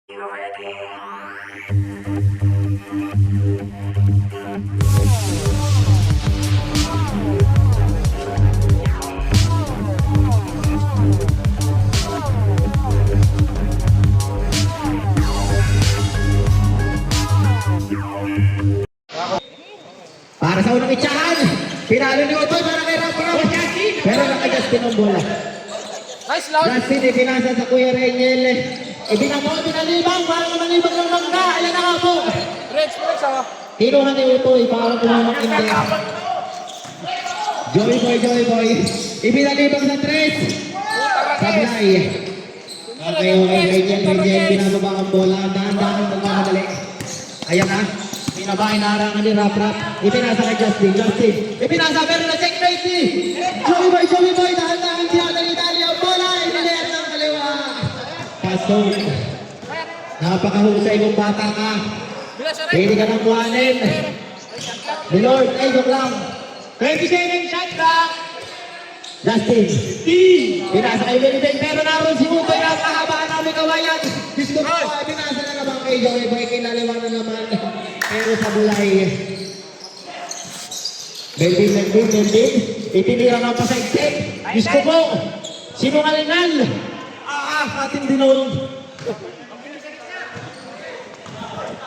Para sa unang itsahan, pinalo ni Otoy para kay Rafa. Pero naka-Justin ang bola. Nice loud. Justin ipinasa sa Kuya Reniel. Ibinamo, pinalibang para malibang ng langga. Ayan na nga po. Rex, Kinuha ni Otoy para kumamak hindi. Joy Boy. Ibinalibang sa Tres. Sablay. Okay, Reniel. Binababa ang bola. Dahan-dahan ang magmamadali. Ayan na. Pinabahin na harangan ni Rap. Ipinasa kay Justin. Ipinasa pero na-check 90. Joey Boy. Dahan-dahan siya. Dali-dali ang bola. Inilir ng kaliwa. Pasok. Napakahusay mong bata ka. Pwede ka nang kuhanin. Milord, ay joke lang. 20 seconds shot clock. Justin. Pinasa kay Beniten. Pero naroon si Utoy na kahabaan namin kawayan. Gusto ko. Pinasa na naman kay Joey Boy. Kinaliwa na naman. Pero sa bulay. Bentin. Itinira nga pa sa exit. Gusto ko. Sinungalingan. Atin dinulong.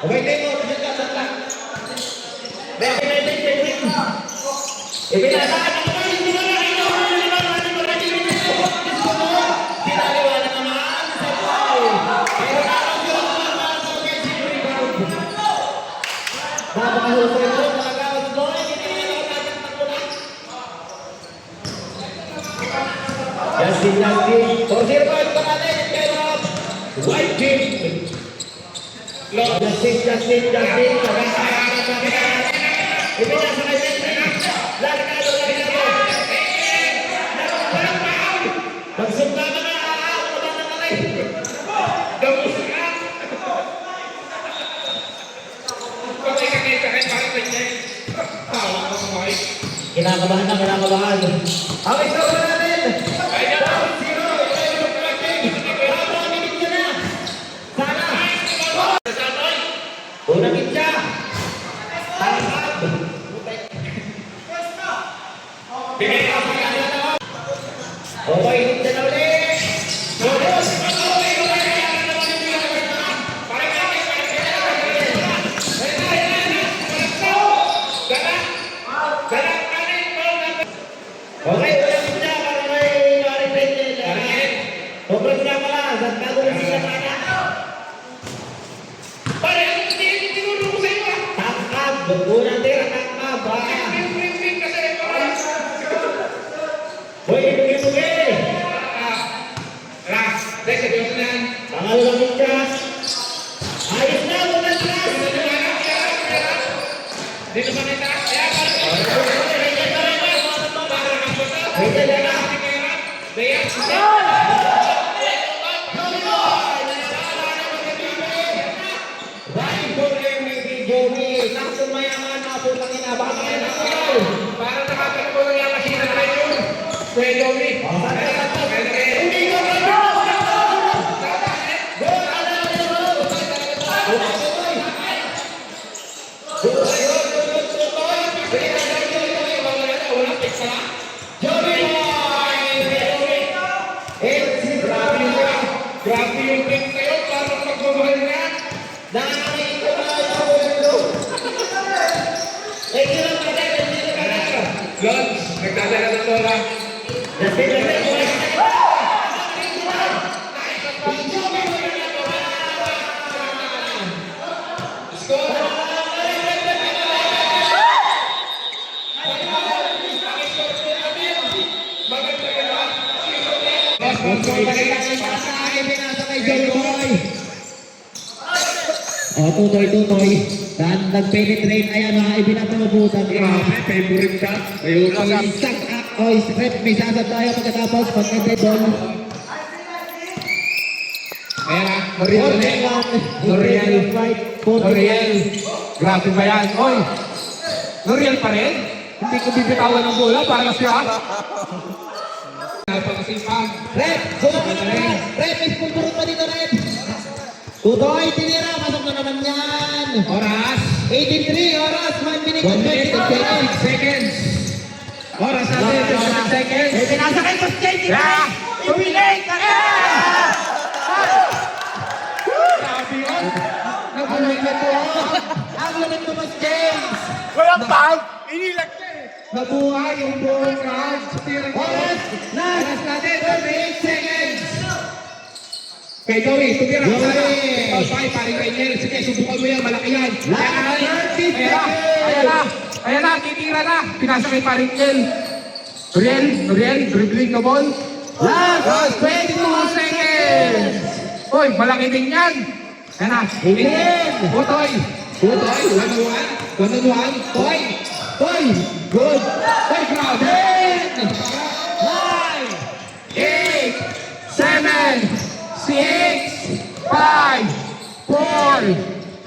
Bentin. Ipinasa ka naman. Justin. Posirbal pa natin, pero white team. Justin. Ipinasa kay Justin. Lagi na. Pagsumpa ka na, kumabang na rin. Gamos ka. Patay ka kayo kahit parang ganyan. Tawa ka sa mic. Kinakabahan. Okay, so na natin. Unang itcha. Okay, itcha na ulit. Okay, ulang itcha para may maring Obras na pala, nagtago na sila para. Unang tira, takab. Hoy, bugi. Pangalawang itchas. Ayos na, unang tras. Dito pa nita. Para nakatakbo lang yung masina tayo. Pwede ulit. Grabe yung trip kayo. Parang magmamahal na. Lons, nagdadala ng Tora. Tutoy. Nag-penetrate. Ayan na, ibinatubutan. Grabe, favorite ka. Ayun ka lang. May sasad tayo pagkatapos pag-ended ball. Ayan na, Noriel. Grabe ba yan? Oy! Noriel pa rin? Hindi ko bibitawan ng bola para siya. Napakasipag. Red! Red! May pulpurot pa dito, Red! Tutoy, tinira. Pasok na naman yan. Oras. 83 oras. 1 minute 1 and minute 26 and 26 seconds. Oras natin, 26 seconds. Eh, pinasa kay Boss Jay. Yeah. Tumilig ka na! Grabe yun. Ang lamig na to. Ang lamig na Boss James. Walang pang! Inilag na eh! Nabuhay yung buong round. Oras. Oras natin, 28 seconds. Kay Joey, tumira ka sana. Joey. Okay, paring Rainier. Sige, subukan mo yan, malaki yan. Last 30 Ayan na, ayan na, titira na. Pinasa kay paring Kel. Noriel, dribbling na ball. Last 22 seconds. Uy, malaki din yan. Ayan na. Amen. Utoy. 1-1. Toy. Good. Toy, grabe. 9, 8, 7, 6, 5, 4,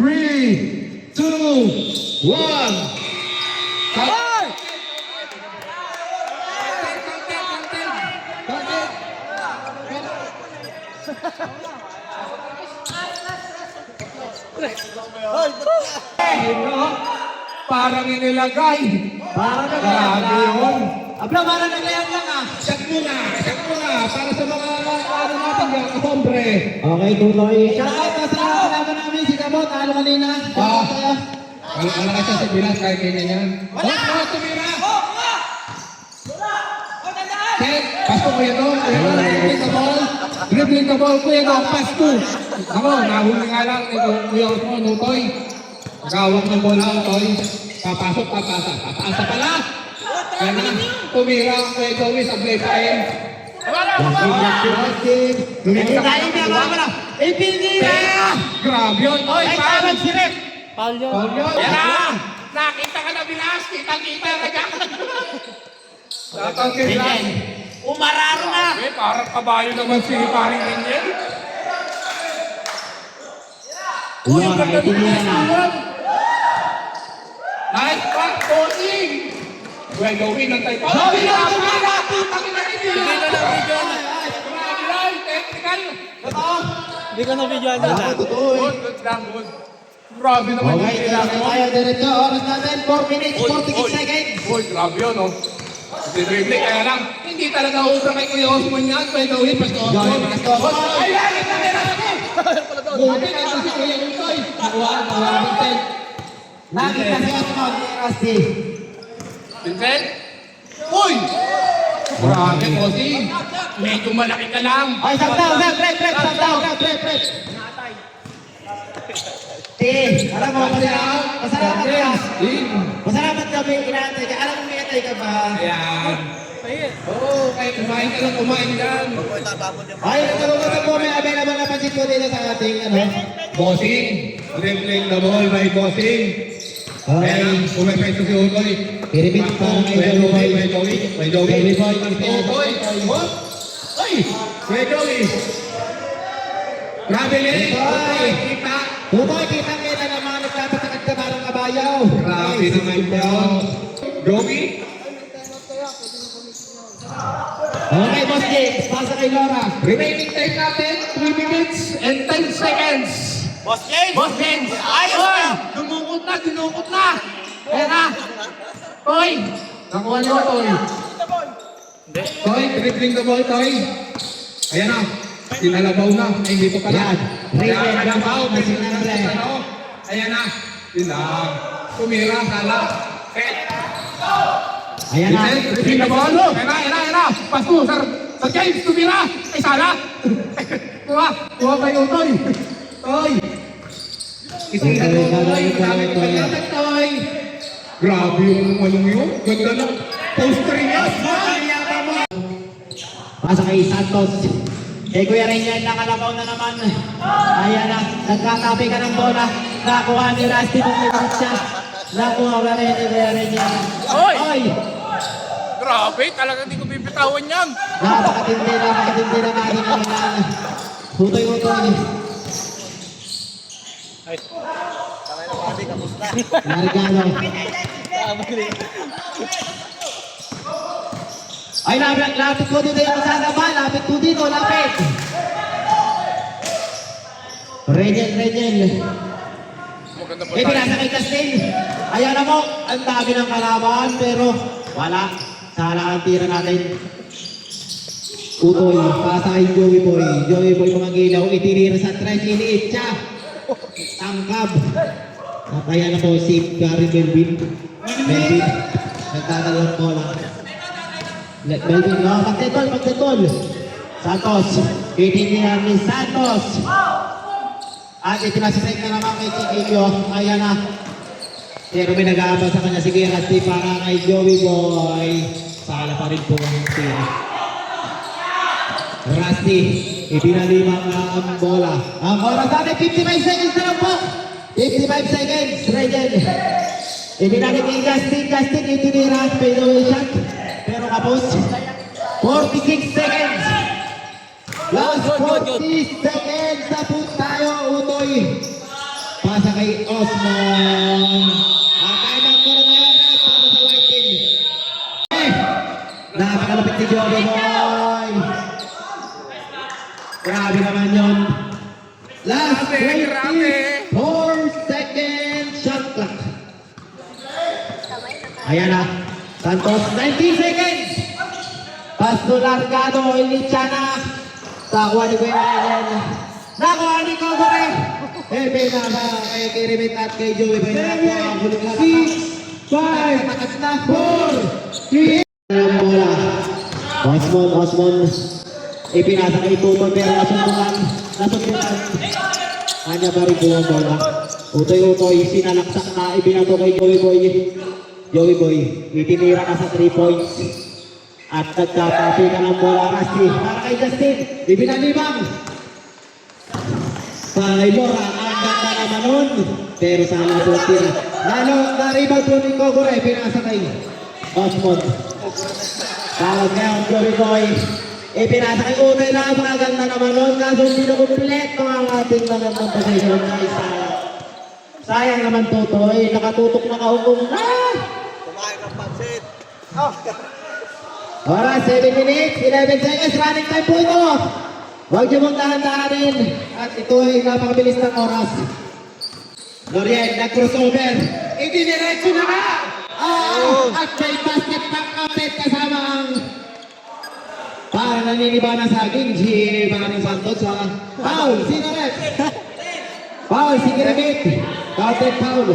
3, 2, 1. Parang inilagay. Para na Grabe yun. Abla, para naglayang lang ah. Check muna. Para sa mga ano natin yan, hombre. Okay, tuloy. Shout out sa kalaban namin, si Kamot. Ano kanina? Wala ka siya sa bilas kahit ganyan yan. Wala! Tumira! Check! Pasto ko yan o. Dribbling the ball ko yan o. Pasto! Ako, nahuli nga lang ito. Kuya Osmo, Nutoy. Magawak ng bola, Nutoy. Papasok, papaasa pala. Yan na. Tumira ang Kuya Joey sa play time. Grabe yun. Oy, parang sirip. Paul yun. Yan na. Nakita ka na bilas. Kitang-kita ka dyan. Shoutout kay Blas. Umararo na! Parang kabayo naman si paring Daniel. Uy, ang ganda ng pinasulan. Nice back bowling. Well, Joey ng tayo. Joey na! Putang ina rin yun. Hindi ko na video na. Grabe lang, technical. Hindi ko na video na. Good lang, good. Grabe naman yung Okay, kailangan mo. tayo diretso. Oras natin, 4 minutes, 46 seconds. Uy, grabe yun, oh. Dribbling, kaya lang, hindi talaga ubra kay Kuya Osman yan. Kuya Joey, Pasto Osman. Ay, langit na nila ako! Buti na ito si Kuya Utoy. Nakuha Vincent. Nakita si Osmond, Rusty. Vincent? Uy! Grabe, Bossing. Medyo malaki ka lang. Ay, stop down, stop down, prep. Alam mo, masarapat kami inaantay ka. Alam mo, may antay ka ba? Ayan. Oo, kahit kumain ka lang, kumain dyan. Ay, nagkaroon po, may available na pansit po dito sa ating, Bossing. Dribbling the ball by Bossing. Ayan, pumepesto si Utoy. Piripit pa ng Kuya Joey, Kuya Joey. Baby boy, Utoy. Hop! Ay! Kuya Joey. Grabe rin. Utoy, kita. Tutoy, kitang-kita ng mga nagtapatakad ka parang kabayaw. Grabe naman po. Joey? Okay, Boss James, pasa kay Laura. Remaining time natin, 3 minutes and 10 seconds. Boss James! Boss James! Ayos Oy! na! Dinukot na! Ayan na! Toy! Nakuha niyo, Toy. Toy, dribbling the ball, Toy. Ayan na. Tinalabaw na. Ay, hindi pa pala. Yan. Ayan, tinalabaw. May Ayan. sinunod ano. Ayan na. Yun lang. Tumira, sala. Ayan na. Dribbling the ball. Ayan na. Pasto, Sir James, tumira. Ay, sala. Kuha kayo, Toy. Toy. Isira mo, Toy. Toy. Grabe yung walong yun. Ganda ng poster niya. Pasa kay Santos. Kay Kuya Rainier, nakalabaw na naman. Ayan na, nagkatabi ka ng bola. Nakuha ni Rusty kung ibig siya. Nakuha ka rin ni Kuya Rainier. Oy! Grabe, talagang hindi ko bibitawan yan. Napakatindi na aking naman. Hutoy-hutoy. Narigalo. Ay, lapit po dito yung masasaba. Lapit po dito, lapit. Regel. Maganda po Eh, tayo. pinasa kay Justin. Ayan na po, ang dami ng kalaban, pero wala. Sana ang tira natin. Utoy, pasa kay Joey Boy. Joey Boy mga gilaw, itinira sa tres, iniit siya. Tangkab. At ayan na po si Gary Melvin. Nagtatalang po lang. Melvin, pagtitol. Santos, itinira ni Santos. At itinasitake na naman kay Chiquillo. Ayan na. Pero may nag-aabang sa kanya si Gerasti para kay Joey Boy. Sala pa rin po ang tira. Rusty, ipinalimang ang bola. Ang oras natin, 55 seconds na lang po. 55 seconds, Regel. Ipinalim kay Justin, itinira, fadeaway shot. Pero kapos, 46 seconds. Last 40 seconds na po tayo, Utoy. Pasa kay Osmond. Ang time ko na ngayon para sa white team. Napakalapit si Joey Boy. Grabe naman yun. Last Grabe. 24 seconds shot clock. Ayan na. Santos, 19 seconds. Pasto Largado, Ilichana. Nakuha ni Kuya Ryan. Nakuha ni Kogore. Pinaka kay Kirimit at kay Joey Boy. Nakuha ang huling lalakak. 5, takas na. 4, 3. Ang bola. Osmond. Ipinasa kay Tutoy pero nasundukan. Kanya pa rin po ang bola. Utoy, sinalaksak na. Ibinato kay Joey Boy. Itinira na sa 3 points. At nagkatapi ka ng bola, Rusty. Para kay Justin, ibinalibang. Para kay Laura, ang ganda naman nun. Pero sana po tira. Naribag po ni Kogore, pinasa kay Osmond. Tawag ngayon, Joey Boy. Ipinasa kay Utoy na, maganda naman nun. Kaso hindi na kompleto ang ating magandang possession. Sayang naman Tutoy, nakatutok na kaugong na. Kumain ng pansit. Oras, 7 minutes, 11 seconds, running time po ito. Huwag niyo mong dahan-dahanin. At ito ay napakabilis ng oras. Lorien, nag-crossover. Idiniretso na nga! At may basket pang kapit kasama ang para naniniba na sa akin, si Maring Santos. Foul, sino rin? Foul, si Kiramit. Counted foul.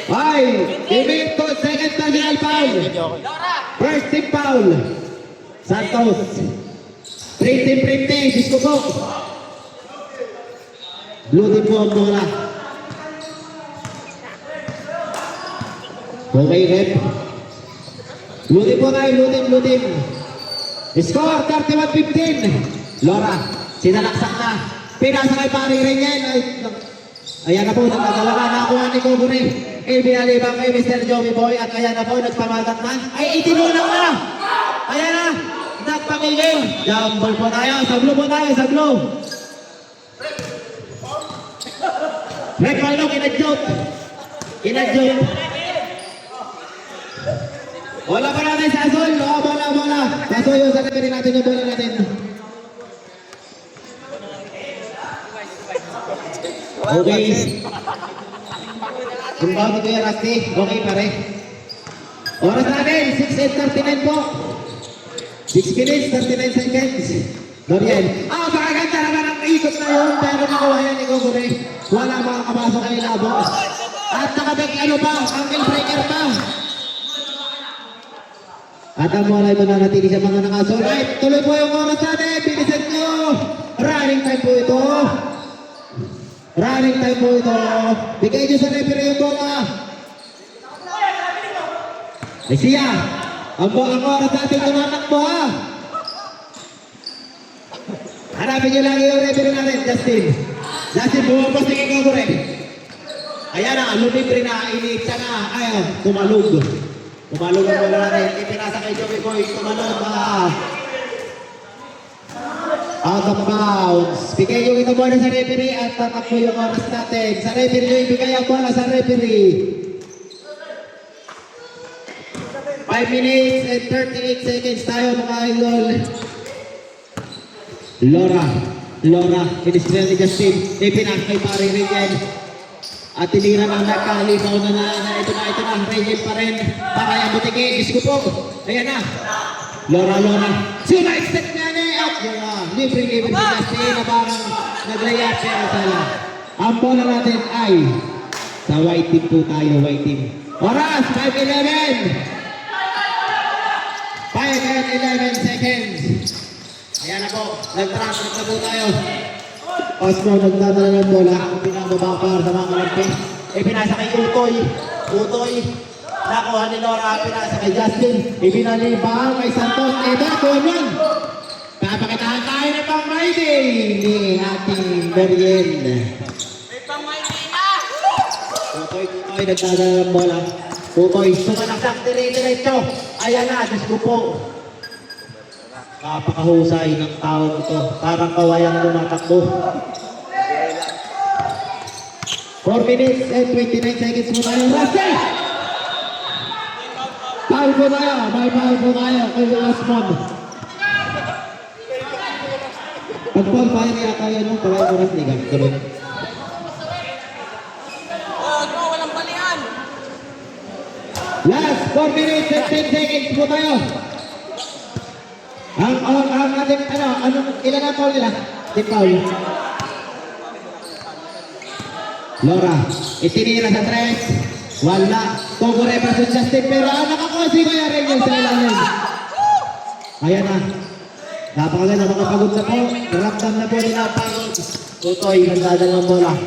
Five, Kiminto, second personal foul. First team foul. Santos. Three team printing, Disco po. Blue team po ang bola. Okay, rep. Blue team po tayo, blue team. Score, 31-15. Laura, sinalaksak na. Pinasa kay Paring Reniel. Ayan na po, nagkagawa na. Nakuha ni Kogore. Binalibang kay Mr. Joey Boy. At ayan na po, nagpamagat na. Ay, itinunang na. Ayan na. Nagpamigil. Jumble po tayo. Sa blue po tayo, sa blue. Rek Waldo, kinadjoke. Bola pa natin sa Azul. Bola. Pasok yung sa referee natin yung bola natin. Okay. Sumbao ni Kuya Rusty. Okay pare. Oras natin, 6:39 po. 6 minutes, 39 seconds. Dorian. Pakaganda naman ang ikot na yun. Pero nakuha yan ni Kogore. Wala makakapasok kay Labo. At nakabek ankle breaker pa. At ang bola ito na natili sa mga nakasolite. Tuloy po yung oras natin. Bilisan nyo. Running time po ito. Bigay nyo sa referee yung bola. Ay siya. Ang oras natin tumatakbo ha. Hanapin nyo lang yung referee natin, Justin. Bumapos na kay Kogore. Ayan na, lumibre na, iniiksa na. Ayan, tumalog ang bola natin. Ipinasa kay Joey Boy, tumalog na. Out of bounds. Bigay yung ito bola sa referee at tatakbo yung oras natin. Sa referee nyo, ibigay ang bola sa referee. 5 minutes and 38 seconds tayo mga idol. Lora, inistrel ni Justin, ipinasa kay pare Regel. At tinira na nakalipaw na ito na, Regel pa rin. Pakaya butiki, isko po. Ayan na. Lora. Sino expect niya at yun na. Libre si Justin na parang naglayat pero sala. Ang bola natin ay sa white team po tayo, white team. Oras, 5:11. 5 and 11 seconds. Ayan na po, nag-transfer na po tayo. Osmo nagdadala ng bola. Ang pinababa para sa mga kalagpin. Ipinasa kay Utoy. Nakuha ni Lora. Pinasa kay Justin. Ipinalibang kay Santos. Eba, kuman. Papakitahan tayo ng pang-mighty ni ating Bergen. May pang-mighty na! Utoy, nagdadala ng bola. Utoy, sumalaksak dire-diretso. Ayan na, Diyos ko po. Napakahusay ng tao ito. Parang kawayang lumatakbo. 4 minutes and 29 seconds mo tayo. Russell! Foul po tayo. May foul po tayo kay Osmond. Pag-foul pa rin yata yun yung kawayang oras ni Gagawin. Walang balian! Last 4 minutes and 10 seconds po tayo. Ang ating, ilan na foul nila? Team foul. Lora, itinira sa tres. Wala. Togore versus Justin, pero nakakuha si Kuya Rengel sa ilalim. Ayan na. Napakaganda, makapagod na po. Ramdam na po nila ang pagod. Utoy, nagdadala ng bola.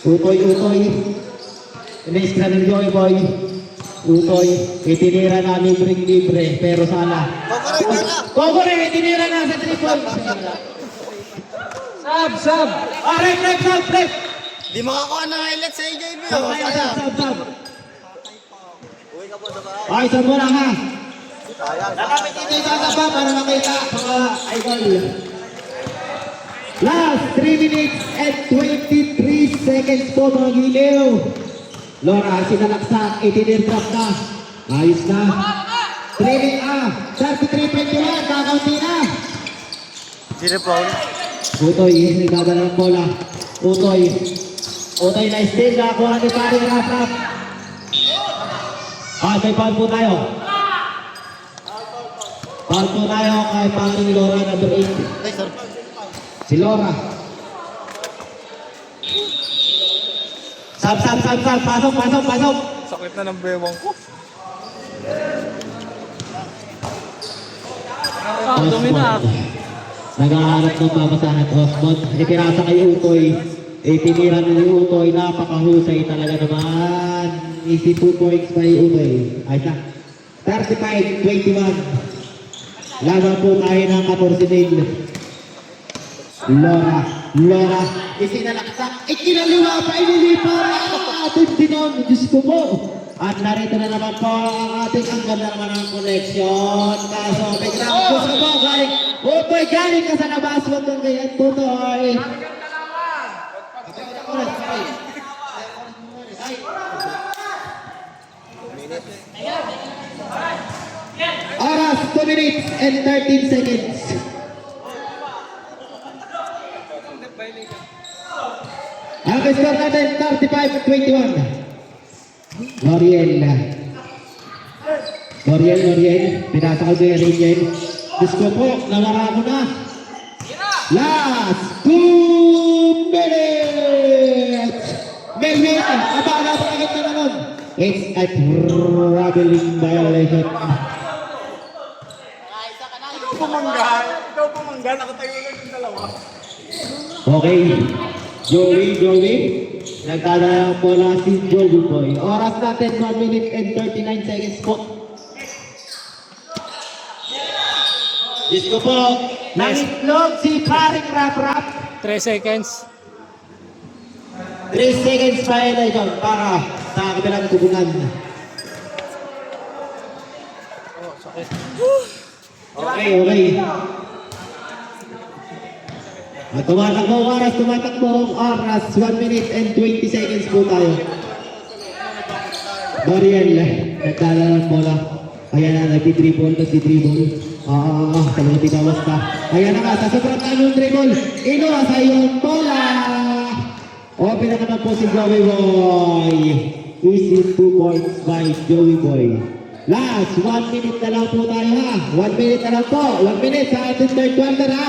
Utoy. Inistra ng Joy Boy. Utoy, itinira na libre, pero sana. Togore, itinira na sa 3 points. Sub. Rep. Di makakuha ng highlight sa AJB. Sub. Uwi ka po sa bahay. Ay, sub mo lang ha. Sayang. Nakapit ito yung ba para makita mga idol. Last 3 minutes and 23 seconds po mga giliw. Lora, sinalaksak, itinirtrap na. Ayos na. 33-21, kakaunti na. Sino Paul? Utoy, nagdadala ng bola. Utoy na steal, nakakuha ni paring Rap. May foul po tayo. Foul po tayo kay paring Lora number 8. Ay, sir. Si Lora. Sab. Pasok. Sakit na ng bewang ko. Osmond. Naghahanap ng papasahan Osmond. Ipinasa kay Utoy. Itinira ni Utoy. Napakahusay talaga naman. Easy 2 points by Utoy. Ayos na. 35-21. Laban po tayo ng 14-0. Lora. Isinalaksak. Ikinaliwa pa. Inilipa. Ating dinon. Diyos ko po. At narito na naman po ang ating ang ganda naman ng connection. Kaso biglang gusto mo galing. Utoy, galing ka sa labas. Huwag kang ganyan, Utoy. Oras, 2 minutes and 13 seconds. Ang score natin, 35-21. Noriel. Pinasa ko kay Rengel. Gusto po, nawara mo na. Last 2 minutes. Melvin, abala pa agad na naman. It's a traveling violation. Ikaw pumanggan. Nakatayo lang yung dalawa. Okay. Joey. Nagdadala po na si Joey Boy. Oras natin, 1 minute and 39 seconds po. Diyos ko po, nangitlog si paring Rap. 3 seconds. 3 seconds pa yun para sa kabilang tubunan. Okay. At tumatakbo ang oras, 1 minute and 20 seconds po tayo. Doriel, nagdala ng bola. Ayan na, nagtitribol. Kaluti bawas ka. Ayan na nga, sa sobrang tanong dribble. Inuha sa iyong bola. Open na naman po si Joey Boy. Easy 2 points by Joey Boy. Last, 1 minute na lang po tayo ha. 1 minute na lang po. 1 minute sa ating third quarter ha.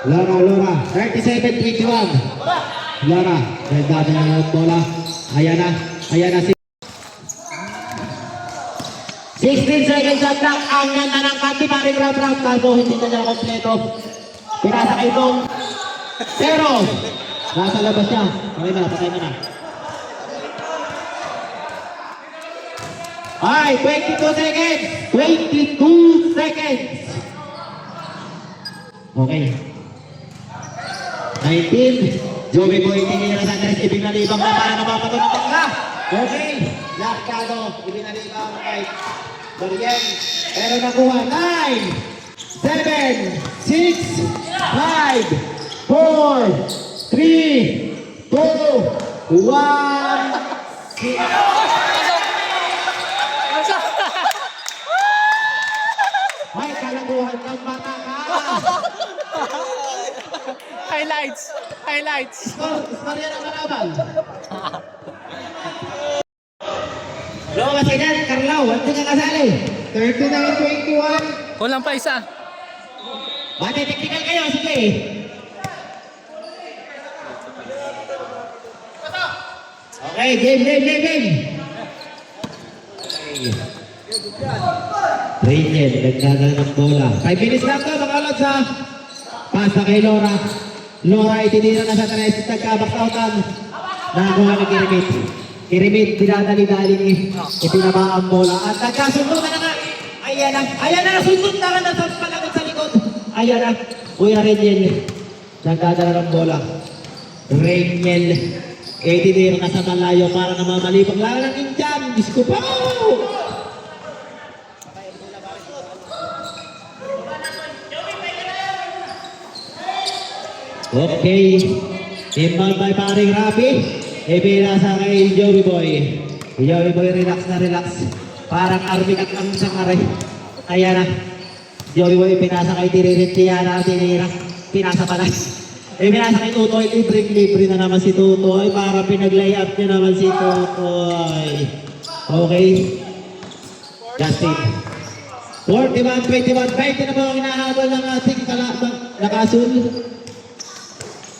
Laura. 37-21. Laura, nagdada na ang bola. Ayan na si 16 seconds at lang ang ganda ng kanti paring round kaso hindi na niya kompleto. Pinasa kay Tong. Pero, nasa labas niya. Patay mo na. Ay, 22 seconds. 22 seconds. Okay. 19. Joey Boy, tinira sa tres. Ibinalibang na para napapatunod ka. Okay. Lakado. Ibinalibang kay Dorian. Pero nakuha. 9, 7, 6, 5, 4, 3, 2, 1. May kalabuhan ng bata ka! Highlights. Istorya ng kalaban. Lumabas ka dyan, Carlo. Huwag ka kasali. 39-21. Kulang pa isa. Bate, technical kayo. Sige. Okay, game. Okay. Rachel, nagdadala ng bola. 5 minutes lang to, mga lods ha. Pasa kay Laura. Laura, itinira na sa tres. Nagka-box outan. Nakakuha ng Kirimit. Kirimit, dinadali-dali ni. Ipinaba ang bola. At nagkasunod na nga. Ayan na. Sundot na nga sa palagod sa likod. Ayan na. Kuya Rachel. Nagdadala ng bola. Rachel. Itinira na sa malayo para na mamalipag lang ng Indian. Diyos ko po! Okay. Imbang by paring Rafi. Ipinasa kay Joey Boy. Joey Boy, relax. Parang army at ang sangare. Ayan na. Joey Boy, pinasa kay Tiririt. Tiara, tinira. Pinasa pala. Pinasa kay Tutoy. Libre na naman si Tutoy. Para pinag-layup niya naman si Tutoy. Okay. Justin. 41-21. 20 na po ang hinahabol ng ating nakasul.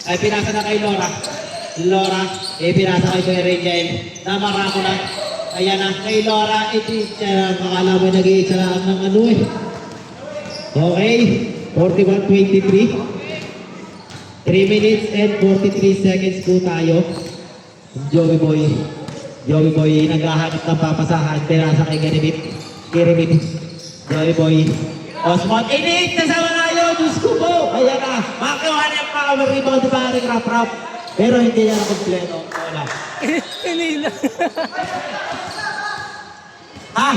Ay, pinasa na kay Laura. Pinasa kay Kuya Rachel. Namara ko na. Ayan na, kay Laura. Makala mo nag-iisa lang ng ano eh. Okay. 41-23. 3 minutes and 43 seconds po tayo. Joey Boy, naghahanap ng papasahan. Pinasa kay Kirimit. Joey Boy. Osmond, init na sa malayo. Diyos ko po. Ayan na. Makiwa niya pa ang rebound pa rin rap. Pero hindi niya na kompleto. Wala. Inila. Ha?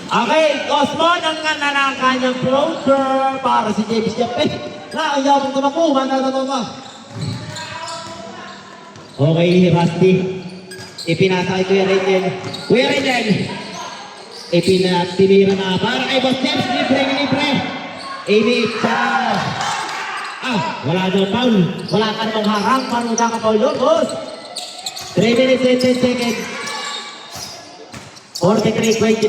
Okay, Osmond, ang ganda ng kanyang floater para si James Japet. Ayaw mong tumakuha. Natatunga. Okay, Rusty. Ipinasa kay Kuya Rachel. Tinira na para kay Boss James. Libre. Init siya. Wala daw foul. Wala ka namang harang. Paano ka foul doon, boss? 3 minutes and 10 seconds. 43-25.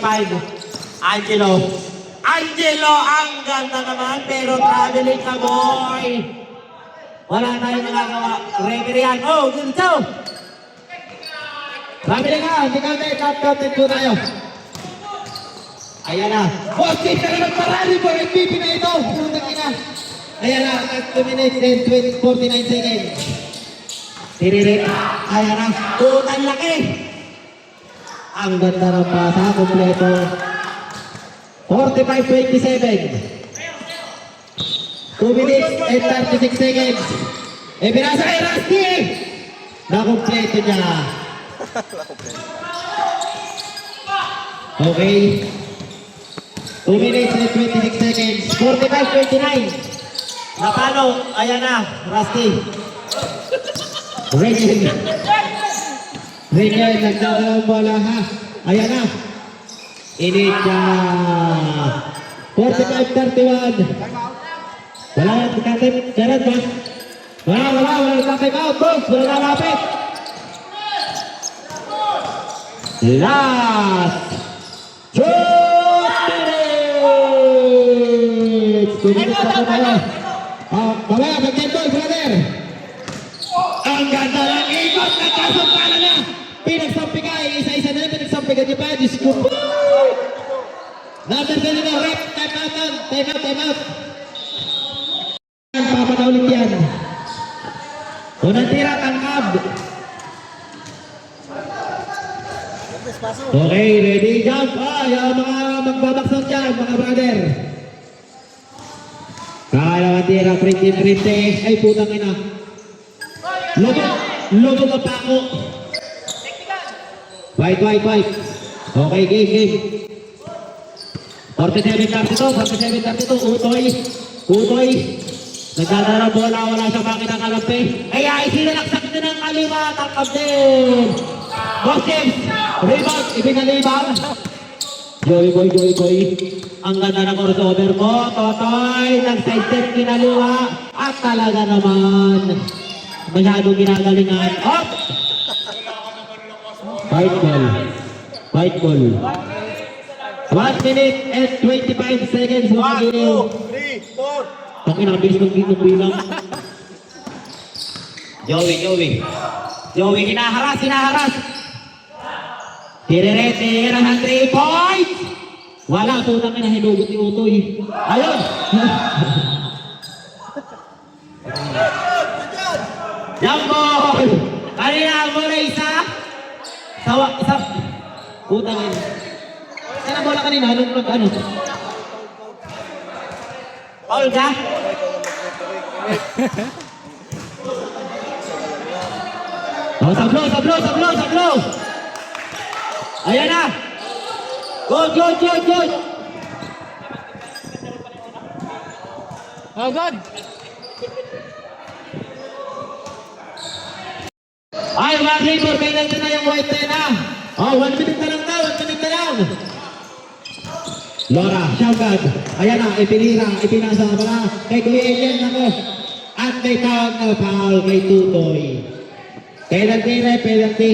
Angelo, ang ganda naman. Pero traveling ka, boy. Wala tayong nagagawa. Referee yan. Ganito. Traveling ka. Hindi ka tayo. Top-top po tayo. Ayan na. Boss, na naman parali po. MVP na ito. Ayan na. 2 minutes and 49 seconds. Tiririt. Ayan na. Tutan laki. Ang ganda ng pasa. Kompleto. 45-27. 2 minutes and 36 seconds. Pinasa kay Rusty. Nakompleto niya. Okay. 2 minutes and 26 seconds. 45-29. Napano? Ayan na, Rusty. Rachel, nagdadala ang bola ha. Ayan na. Init niya. 45-31. Wala yung kakatip. Jared ba? Wala yung kakatip out. Boss, wala nalapit. Last 2 minutes. 2 minutes na po tayo. Mamaya, mag-get-ball, brother. Ang ganda ng ikot. Nagkasumpala na. Pinagsampi ka. Isa-isa na pinagsampikan niyo pa. Diyos ko po. Number 7 na. Rep. Time out. Papa na ulit yan. Unang tira, tangkab. Okay, ready, jump. Yung mga magbabaksan dyan, mga brother. Kakalawang tira, printe. Ay, putang ina. Lobo ka pa ako. Fight. Okay, game. 47-32, Utoy. Nagdadala ng bola, wala siya makita kalampi. Ay, sinalaksak din ng kaliwa, tangkap din. Boss James, rebound, ibinalibang. Joey Boy. Ang ganda ng crossover mo, Totoy. Nag-sidestep kinaliwa. At talaga naman, masyadong ginagalingan. Up! Fight ball. 1 minute and 25 seconds. 1, 2, 3, 4. Ang inabilis ng bilang. Joey, hinaharas. Tira ng 3 points. Wala, putang ina, hinugot ni Utoy. Ayun. Jambo! Kanina mo na isa. Isa. Putang ina. Saan ang bola kanina? Ano? Paul ka? Sa blow. Ayan na. Good. Oh, God. Ay, mga labor, penalty na yung white na. 1 minute na lang. Laura, shotgun. Ayan na, ipinasa ka pala. Kay Kuya Elian ako. At may tawag na foul kay Tutoy. Penalty. Right, penalty.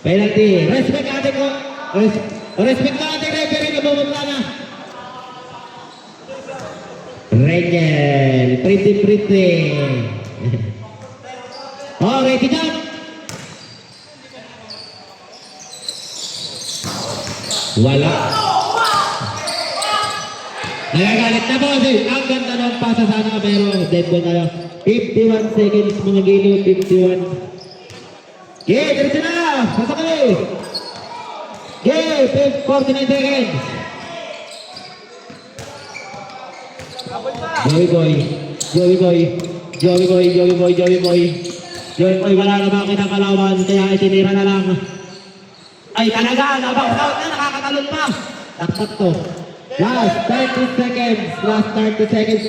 Penalty. Respect ating ko. Respect na ating referee na bumabla na. Rengel, pretty. Ready jump. Wala. Nagagalit na po. Ang ganda ng pasa sana pero dead ball tayo. 51 seconds mga giliw. 51. Okay, diretso na. Sasakay. Okay, 49 seconds. Joey Boy, wala na makita kalawan, kaya itinira na lang. Ay talaga, nabang-out na, nakakatalon pa. Taktak to. Last 30 seconds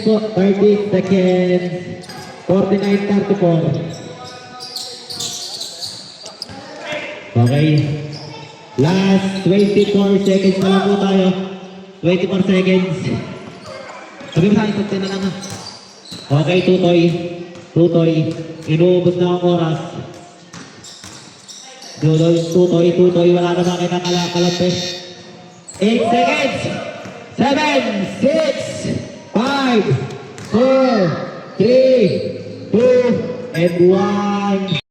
po. 30 seconds. 49-34. Okay. Last 24 seconds na lang po tayo. 24 seconds. Sabi mo sa akin, na lang ha. Okay, Tutoy. Inuubos na ang oras. Tutoy, wala na makita kalapit. 8 seconds. 7, 6, 5, 4, 3, 2, and 1.